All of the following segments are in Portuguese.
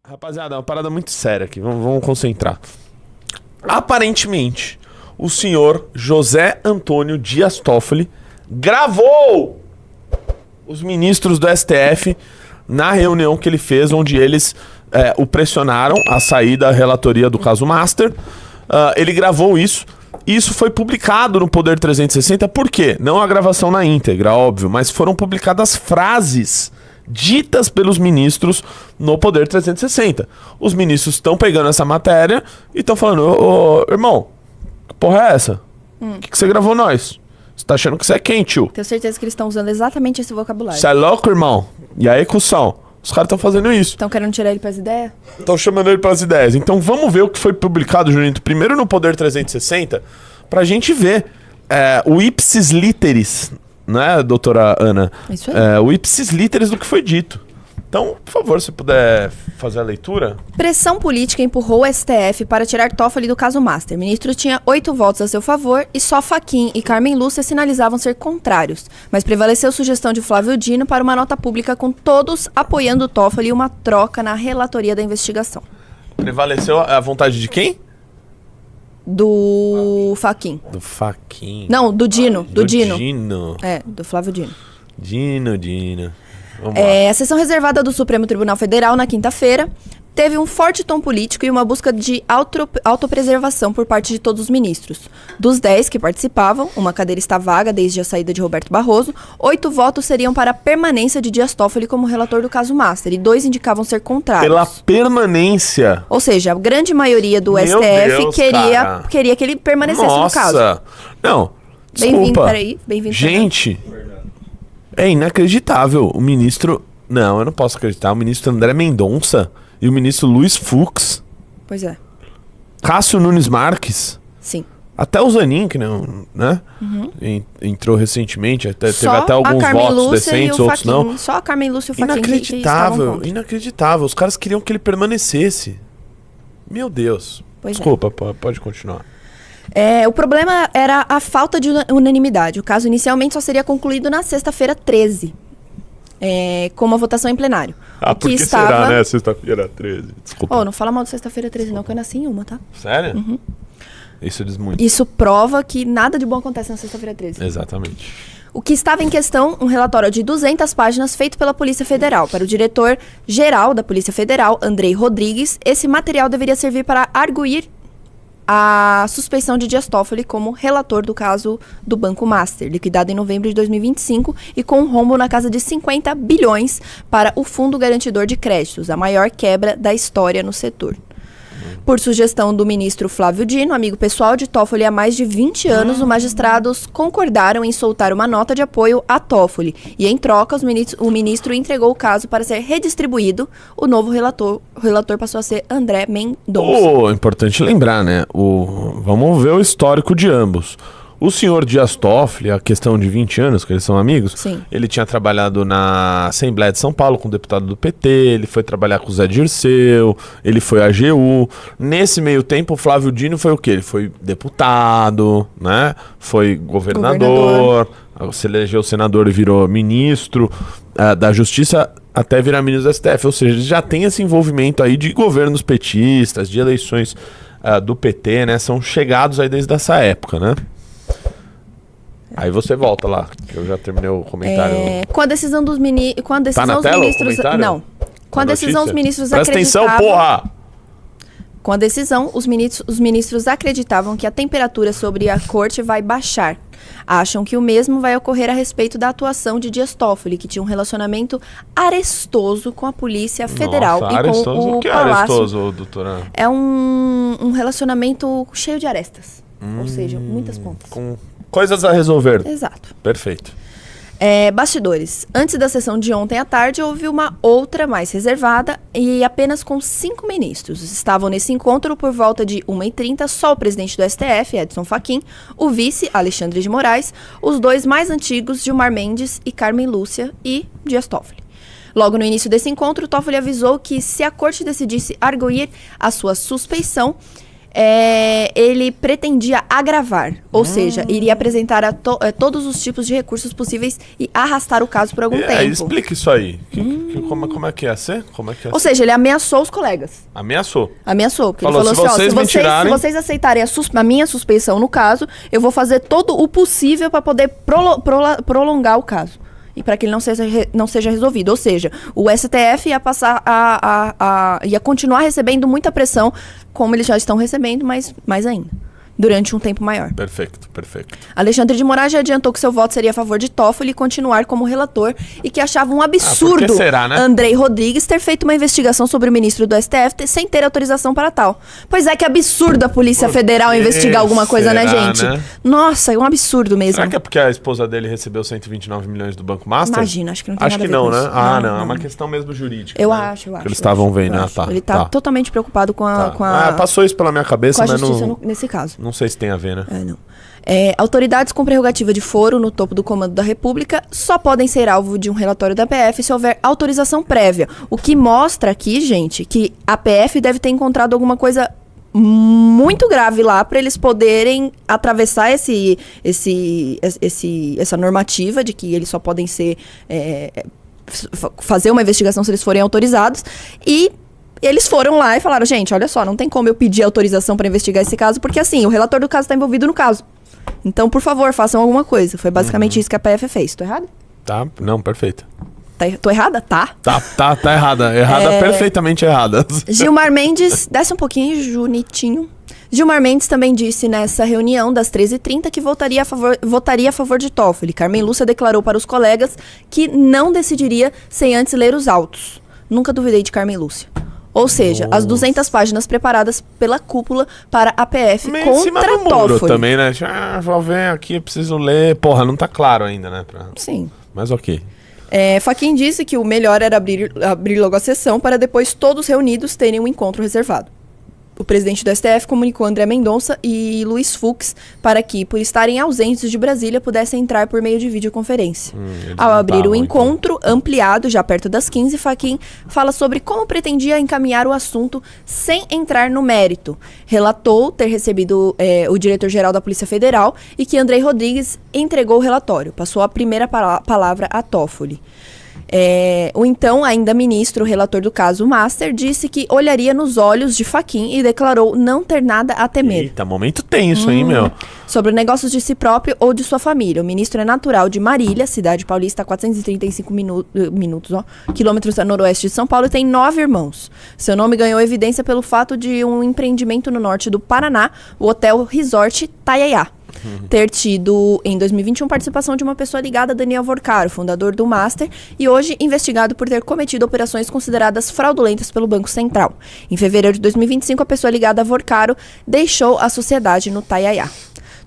Rapaziada, é uma parada muito séria aqui. Vamos concentrar. Aparentemente, o senhor José Antônio Dias Toffoli gravou os ministros do STF na reunião que ele fez, onde eles o pressionaram a sair da relatoria do caso Master. Ele gravou isso. Isso foi publicado no Poder 360. Por quê? Não a gravação na íntegra, óbvio, mas foram publicadas frases ditas pelos ministros no Poder 360. Os ministros estão pegando essa matéria e estão falando: ô, irmão, que porra é essa? O que você gravou nós? Você tá achando que você é quem, tio? Tenho certeza que eles estão usando exatamente esse vocabulário. Você é louco, irmão? E aí, cuzão? Os caras estão fazendo isso. Estão querendo tirar ele pras ideias? Estão chamando ele pras ideias. Então vamos ver o que foi publicado, Junito, primeiro no Poder 360, pra gente ver o ipsis literis, né, doutora Ana? Isso aí. O ipsis literis do que foi dito. Então, por favor, se puder fazer a leitura. Pressão política empurrou o STF para tirar Toffoli do caso Master. O ministro tinha 8 votos a seu favor e só Fachin e Carmen Lúcia sinalizavam ser contrários. Mas prevaleceu sugestão de Flávio Dino para uma nota pública com todos apoiando Toffoli e uma troca na relatoria da investigação. Prevaleceu a vontade de quem? Do Fachin. Do Fachin. Não, do Dino. Do Dino. Dino. Do Flávio Dino. Dino. Vamos lá. A sessão reservada do Supremo Tribunal Federal na quinta-feira teve um forte tom político e uma busca de autopreservação por parte de todos os ministros. Dos 10 que participavam, uma cadeira está vaga desde a saída de Roberto Barroso, 8 votos seriam para a permanência de Dias Toffoli como relator do caso Master e 2 indicavam ser contrários. Pela permanência. Ou seja, a grande maioria do Meu STF Deus, queria que ele permanecesse no caso. Nossa! Não, Bem-vindo, desculpa. peraí. Bem-vindo. Gente, é inacreditável. O ministro... Não, eu não posso acreditar. O ministro André Mendonça e o ministro Luiz Fux. Pois é. Cássio Nunes Marques. Sim. Até o Zanin, que não, né? Entrou recentemente. Teve Só até alguns a Carmen votos Lúcia decentes, e o outros Fachin. não. Só a Carmen Lúcia e o Fachin que estavam contra. Inacreditável. Os caras queriam que ele permanecesse. Meu Deus. Pois é. Desculpa, pode continuar. O problema era a falta de unanimidade. O caso inicialmente só seria concluído na sexta-feira 13, com uma votação em plenário. Por que será, né? Sexta-feira 13. Desculpa. Não fala mal de sexta-feira 13 não, que eu nasci em uma, tá? Sério? Uhum. Isso diz muito. Isso prova que nada de bom acontece na sexta-feira 13. Exatamente. O que estava em questão, um relatório de 200 páginas feito pela Polícia Federal. Para o diretor-geral da Polícia Federal, Andrei Rodrigues, esse material deveria servir para arguir a suspeição de Dias Toffoli como relator do caso do Banco Master, liquidado em novembro de 2025 e com um rombo na casa de 50 bilhões para o Fundo Garantidor de Créditos, a maior quebra da história no setor. Por sugestão do ministro Flávio Dino, amigo pessoal de Toffoli há mais de 20 anos, os magistrados concordaram em soltar uma nota de apoio a Toffoli. E, em troca, o ministro entregou o caso para ser redistribuído. O novo relator passou a ser André Mendonça. Importante lembrar, né? Vamos ver o histórico de ambos. O senhor Dias Toffoli, a questão de 20 anos, que eles são amigos, Sim. Ele tinha trabalhado na Assembleia de São Paulo com o deputado do PT, ele foi trabalhar com o Zé Dirceu, ele foi AGU. Nesse meio tempo, o Flávio Dino foi o quê? Ele foi deputado, né? Foi governador. Se elegeu senador e virou ministro da Justiça até virar ministro do STF. Ou seja, ele já tem esse envolvimento aí de governos petistas, de eleições do PT, né? São chegados aí desde essa época, né? Aí você volta lá, que eu já terminei o comentário. Com a decisão dos ministros... Tá na tela o comentário? Não. Com a decisão, os ministros Presta acreditavam... atenção, porra! Com a decisão, os ministros acreditavam que a temperatura sobre a corte vai baixar. Acham que o mesmo vai ocorrer a respeito da atuação de Dias Toffoli, que tinha um relacionamento arestoso com a Polícia Federal. Nossa, e arestoso? com o O que é Palácio. arestoso, doutora? É um relacionamento cheio de arestas. Ou seja, muitas pontas. Com coisas a resolver. Exato. Perfeito. Bastidores. Antes da sessão de ontem à tarde, houve uma outra mais reservada e apenas com 5 ministros. Estavam nesse encontro por volta de 1h30 só o presidente do STF, Edson Fachin, o vice, Alexandre de Moraes, os 2 mais antigos, Gilmar Mendes e Carmen Lúcia, e Dias Toffoli. Logo no início desse encontro, Toffoli avisou que se a corte decidisse arguir a sua suspeição, ele pretendia agravar, ou seja, iria apresentar todos os tipos de recursos possíveis e arrastar o caso por algum tempo. Explica isso aí. Como é que ia ser? Ou seja, ele ameaçou os colegas. Ameaçou? Ameaçou, porque Falou, ele falou assim, se vocês aceitarem a minha suspeição no caso, eu vou fazer todo o possível para poder prolongar o caso. E para que ele não seja resolvido. Ou seja, o STF ia passar ia continuar recebendo muita pressão, como eles já estão recebendo, mas mais ainda. Durante um tempo maior. Perfeito. Alexandre de Moraes já adiantou que seu voto seria a favor de Toffoli continuar como relator e que achava um absurdo será, né? Andrei Rodrigues ter feito uma investigação sobre o ministro do STF sem ter autorização para tal. Pois é, que absurdo a Polícia Federal investigar alguma coisa, né, gente? Né? Nossa, é um absurdo mesmo. Será que é porque a esposa dele recebeu 129 milhões do Banco Master? Imagina, acho que não tem nada a ver com né? isso. Não, é uma questão mesmo jurídica. Eu né? acho. Que eles estavam vendo, tá. Ele tá totalmente preocupado com a passou isso pela minha cabeça, com a mas justiça nesse caso. Não sei se tem a ver, né? Não. Autoridades com prerrogativa de foro no topo do comando da República só podem ser alvo de um relatório da PF se houver autorização prévia. O que mostra aqui, gente, que a PF deve ter encontrado alguma coisa muito grave lá para eles poderem atravessar essa normativa de que eles só podem ser fazer uma investigação se eles forem autorizados. E eles foram lá e falaram, gente, olha só, não tem como eu pedir autorização para investigar esse caso, porque assim, o relator do caso está envolvido no caso. Então, por favor, façam alguma coisa. Foi basicamente isso que a PF fez. Tô errada? Tá, não, perfeito. Tô errada? Tá. Tá errada. Perfeitamente errada. Gilmar Mendes, desce um pouquinho, Junitinho. Gilmar Mendes também disse nessa reunião das 13h30 que votaria a favor de Toffoli. Carmen Lúcia declarou para os colegas que não decidiria sem antes ler os autos. Nunca duvidei de Carmen Lúcia. Ou seja, as 200 páginas preparadas pela cúpula para a PF contra Toffoli. Também, né? Vou ver aqui, eu preciso ler. Porra, não tá claro ainda, né? Sim. Mas ok. Fachin disse que o melhor era abrir logo a sessão para depois todos reunidos terem um encontro reservado. O presidente do STF comunicou André Mendonça e Luiz Fux para que, por estarem ausentes de Brasília, pudessem entrar por meio de videoconferência. Ao abrir o encontro ampliado, já perto das 15, Fachin fala sobre como pretendia encaminhar o assunto sem entrar no mérito. Relatou ter recebido o diretor-geral da Polícia Federal e que Andrei Rodrigues entregou o relatório. Passou a primeira palavra a Toffoli. O então ainda ministro, relator do caso Master, disse que olharia nos olhos de Fachin e declarou não ter nada a temer. Eita, momento tenso, hein, meu? Sobre negócios de si próprio ou de sua família. O ministro é natural de Marília, cidade paulista, a 435 quilômetros a noroeste de São Paulo, e tem 9 irmãos. Seu nome ganhou evidência pelo fato de um empreendimento no norte do Paraná, o Hotel Resort Taiaiá. Ter tido, em 2021, participação de uma pessoa ligada a Daniel Vorcaro, fundador do Master, e hoje investigado por ter cometido operações consideradas fraudulentas pelo Banco Central. Em fevereiro de 2025, a pessoa ligada a Vorcaro deixou a sociedade no Taiaiá.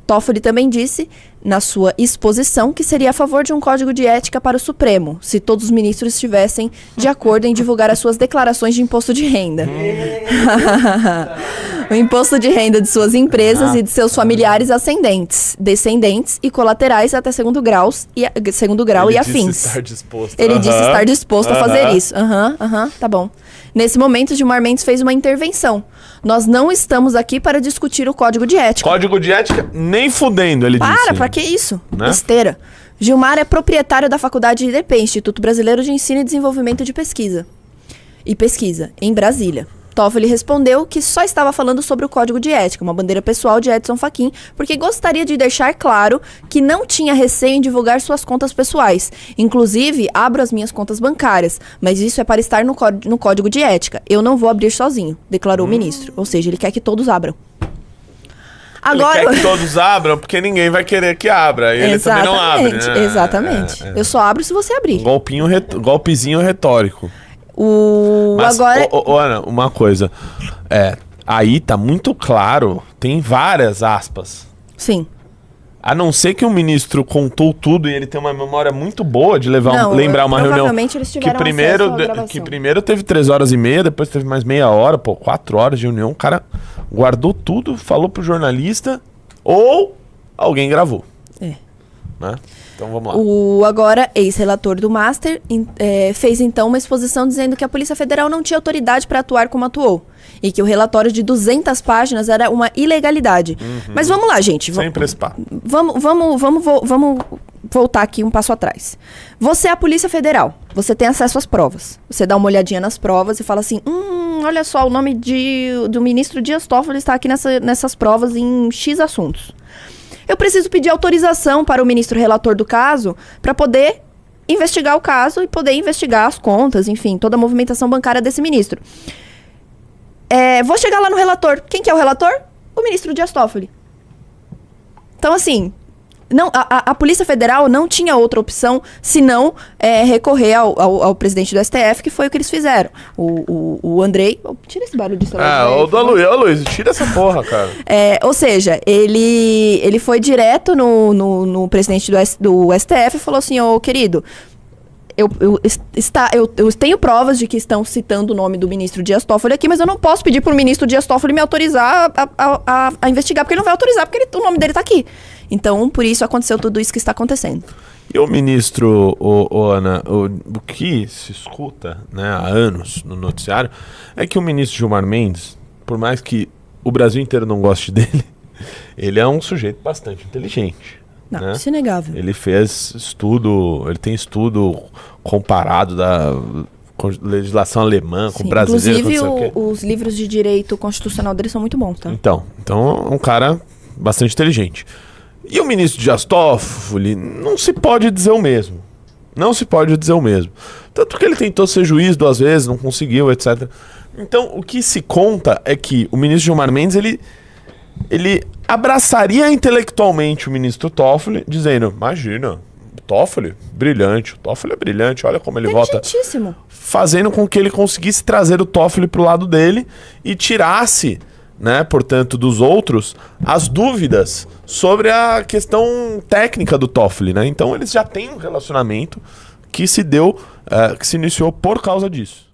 Toffoli também disse, na sua exposição, que seria a favor de um código de ética para o Supremo, se todos os ministros estivessem de acordo em divulgar as suas declarações de imposto de renda. O imposto de renda de suas empresas e de seus familiares ascendentes, descendentes e colaterais até segundo grau e afins. Ele disse estar disposto a fazer isso. Tá bom. Nesse momento, Gilmar Mendes fez uma intervenção. Nós não estamos aqui para discutir o código de ética. Código de ética nem fudendo, ele disse. Pra que isso? Né? Besteira. Gilmar é proprietário da Faculdade IDP, Instituto Brasileiro de Ensino e Desenvolvimento de Pesquisa, em Brasília. Toffoli respondeu que só estava falando sobre o código de ética, uma bandeira pessoal de Edson Fachin, porque gostaria de deixar claro que não tinha receio em divulgar suas contas pessoais. Inclusive, abro as minhas contas bancárias, mas isso é para estar no código de ética. Eu não vou abrir sozinho, declarou o ministro. Ou seja, ele quer que todos abram. Agora... Ele quer que todos abram, porque ninguém vai querer que abra. E ele também não abre, né? Exatamente. Eu só abro se você abrir. Golpezinho retórico. Mas, agora... Ana, uma coisa. Aí tá muito claro, tem várias aspas. Sim. A não ser que o ministro contou tudo e ele tem uma memória muito boa de lembrar uma reunião. Provavelmente eles tiveram que primeiro teve 3h30, depois teve mais meia hora, 4 horas de reunião. O cara guardou tudo, falou pro jornalista ou alguém gravou. Né? Então vamos lá. O agora ex-relator do Master fez então uma exposição dizendo que a Polícia Federal não tinha autoridade para atuar como atuou. E que o relatório de 200 páginas era uma ilegalidade. Mas vamos lá, gente. Sempre esse papo. Vamos voltar aqui um passo atrás. Você é a Polícia Federal. Você tem acesso às provas. Você dá uma olhadinha nas provas e fala assim, olha só, o nome do ministro Dias Toffoli está aqui nessas provas em X assuntos. Eu preciso pedir autorização para o ministro relator do caso para poder investigar o caso e poder investigar as contas, enfim, toda a movimentação bancária desse ministro. Vou chegar lá no relator. Quem que é o relator? O ministro Dias Toffoli. Então, assim, não, a Polícia Federal não tinha outra opção senão recorrer ao presidente do STF, que foi o que eles fizeram. O Andrei... Tira esse barulho de celular. Ô Luiz, tira essa porra, cara. Ou seja, ele foi direto no presidente do STF e falou assim, ô querido... Eu tenho provas de que estão citando o nome do ministro Dias Toffoli aqui, mas eu não posso pedir para o ministro Dias Toffoli me autorizar a investigar, porque ele não vai autorizar, porque o nome dele está aqui. Então, por isso aconteceu tudo isso que está acontecendo. E o ministro, Ana, o que se escuta, né, há anos no noticiário é que o ministro Gilmar Mendes, por mais que o Brasil inteiro não goste dele, ele é um sujeito bastante inteligente. Não, né? isso é inegável. Ele fez estudo, ele tem estudo comparado da legislação alemã com brasileira. Inclusive, os livros de direito constitucional dele são muito bons, tá? Então é um cara bastante inteligente. E o ministro Dias Toffoli não se pode dizer o mesmo. Não se pode dizer o mesmo. Tanto que ele tentou ser juiz 2 vezes, não conseguiu, etc. Então, o que se conta é que o ministro Gilmar Mendes, ele abraçaria intelectualmente o ministro Toffoli, dizendo, imagina, o Toffoli, brilhante, o Toffoli é brilhante, olha como ele vota. Fazendo com que ele conseguisse trazer o Toffoli pro lado dele e tirasse, né, portanto, dos outros, as dúvidas sobre a questão técnica do Toffoli, né? Então eles já têm um relacionamento que se deu, que se iniciou por causa disso.